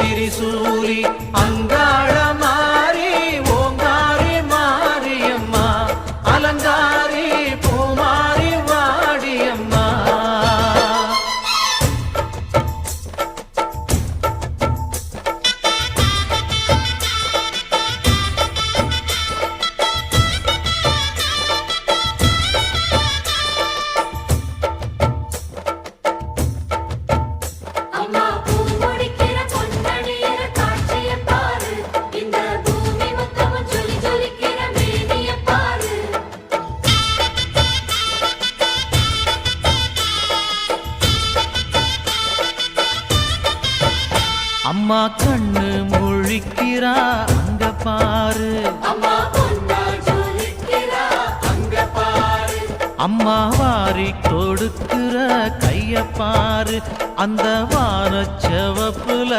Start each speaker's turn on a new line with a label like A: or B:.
A: திரிசூலி அங்காள மாறி ஓங்காரி மாரியம்மா அலங்காரி பூமாரி வாடியம்மா. அம்மா கண்ணு முழிக்கிறா அங்க பாரு, அம்மா வாரி கொடுக்கிற கைய பாரு, அந்த வானச்சவப்புல